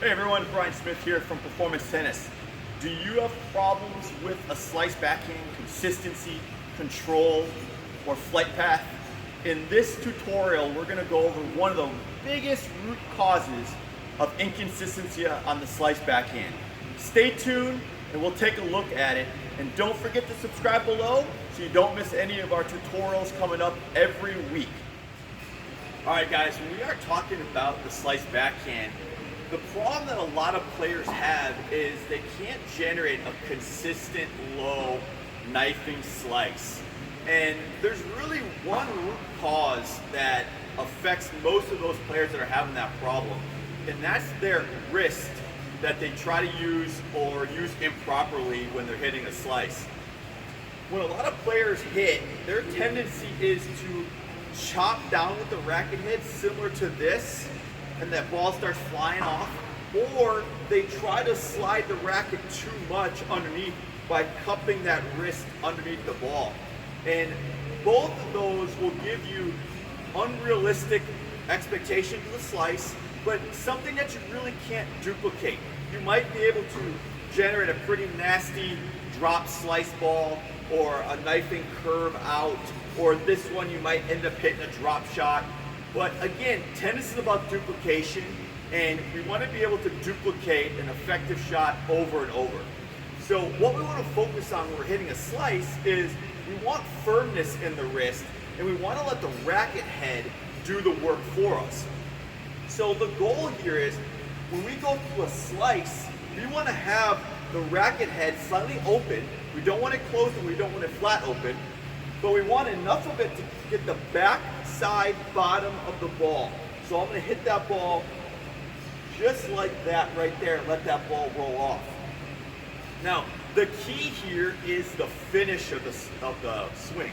Hey everyone, Brian Smith here from Performance Tennis. Do you have problems with a slice backhand, consistency, control, or flight path? In this tutorial, we're going to go over one of the biggest root causes of inconsistency on the slice backhand. Stay tuned and we'll take a look at it. And don't forget to subscribe below so you don't miss any of our tutorials coming up every week. Alright guys, when we are talking about the slice backhand, the problem that a lot of players have is they can't generate a consistent low knifing slice. And there's really one root cause that affects most of those players that are having that problem, and that's their wrist that they try to use or use improperly when they're hitting a slice. When a lot of players hit, their tendency is to chop down with the racket head similar to this, and that ball starts flying off, or they try to slide the racket too much underneath by cupping that wrist underneath the ball. And both of those will give you unrealistic expectation to the slice, but something that you really can't duplicate. You might be able to generate a pretty nasty drop slice ball or a knifing curve out, or this one you might end up hitting a drop shot. But again, tennis is about duplication, and we want to be able to duplicate an effective shot over and over. So what we want to focus on when we're hitting a slice is we want firmness in the wrist, and we want to let the racket head do the work for us. So the goal here is when we go through a slice, we want to have the racket head slightly open. We don't want it closed and we don't want it flat open, but we want enough of it to get the back side bottom of the ball. So I'm going to hit that ball just like that right there and let that ball roll off. Now, the key here is the finish of the swing.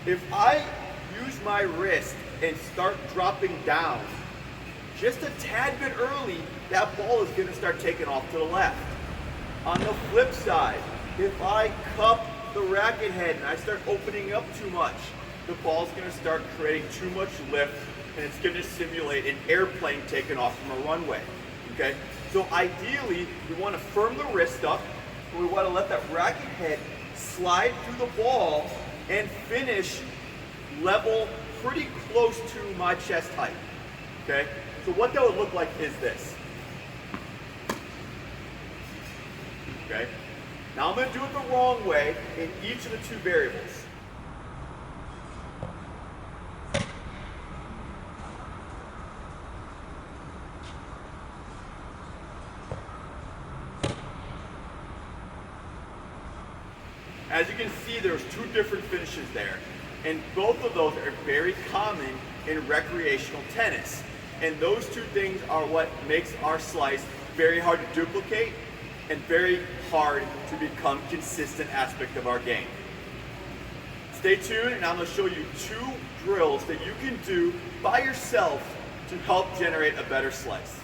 If I use my wrist and start dropping down just a tad bit early, that ball is going to start taking off to the left. On the flip side, if I cup the racket head and I start opening up too much, the ball's going to start creating too much lift, and it's going to simulate an airplane taking off from a runway. Okay? So ideally, we want to firm the wrist up, and we want to let that racket head slide through the ball and finish level pretty close to my chest height. Okay? So what that would look like is this. Okay? Now I'm going to do it the wrong way in each of the two variables. As you can see, there's two different finishes there, and both of those are very common in recreational tennis. And those two things are what makes our slice very hard to duplicate and very hard to become consistent aspect of our game. Stay tuned, and I'm going to show you two drills that you can do by yourself to help generate a better slice.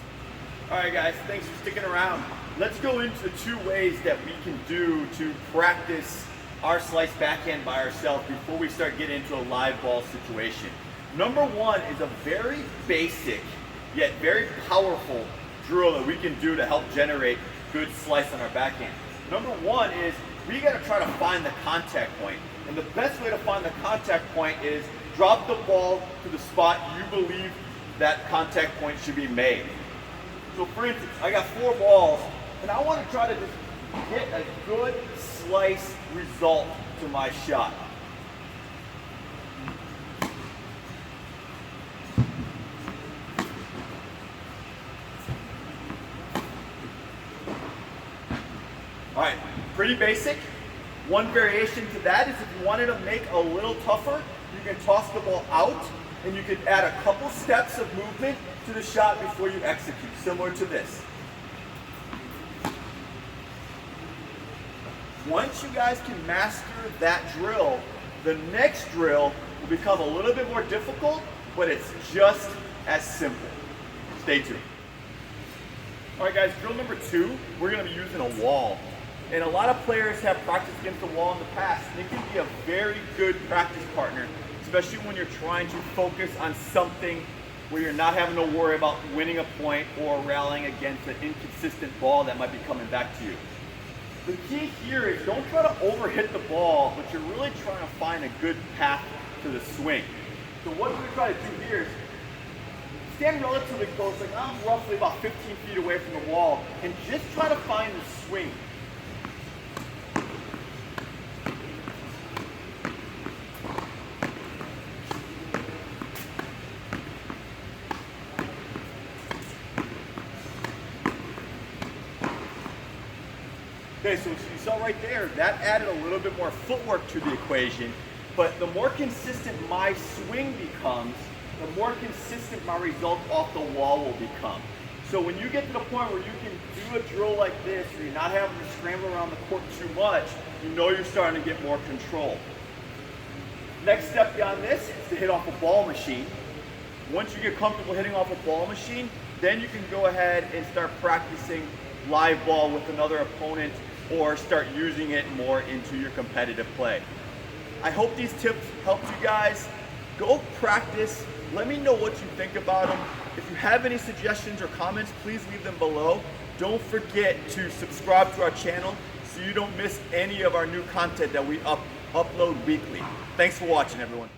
Alright guys, thanks for sticking around. Let's go into the two ways that we can do to practice our slice backhand by ourselves before we start getting into a live ball situation. Number one is a very basic yet very powerful drill that we can do to help generate good slice on our backhand. Number one is we got to try to find the contact point. And the best way to find the contact point is drop the ball to the spot you believe that contact point should be made. So for instance, I got 4 balls, and I want to try to just get a good slice result to my shot. Alright, pretty basic. One variation to that is if you wanted to make a little tougher, you can toss the ball out and you can add a couple steps of movement to the shot before you execute, similar to this. Once you guys can master that drill, the next drill will become a little bit more difficult, but it's just as simple. Stay tuned. Alright guys, drill number 2, we're going to be using a wall. And a lot of players have practiced against the wall in the past, and it can be a very good practice partner, especially when you're trying to focus on something where you're not having to worry about winning a point or rallying against an inconsistent ball that might be coming back to you. The key here is don't try to overhit the ball, but you're really trying to find a good path to the swing. So what we're going to try to do here is stand relatively close, like I'm roughly about 15 feet away from the wall, and just try to find the swing. Okay, so you saw right there, that added a little bit more footwork to the equation, but the more consistent my swing becomes, the more consistent my result off the wall will become. So when you get to the point where you can do a drill like this, where you're not having to scramble around the court too much, you know you're starting to get more control. Next step beyond this is to hit off a ball machine. Once you get comfortable hitting off a ball machine, then you can go ahead and start practicing live ball with another opponent or start using it more into your competitive play. I hope these tips helped you guys. Go practice. Let me know what you think about them. If you have any suggestions or comments, please leave them below. Don't forget to subscribe to our channel so you don't miss any of our new content that we upload weekly. Thanks for watching, everyone.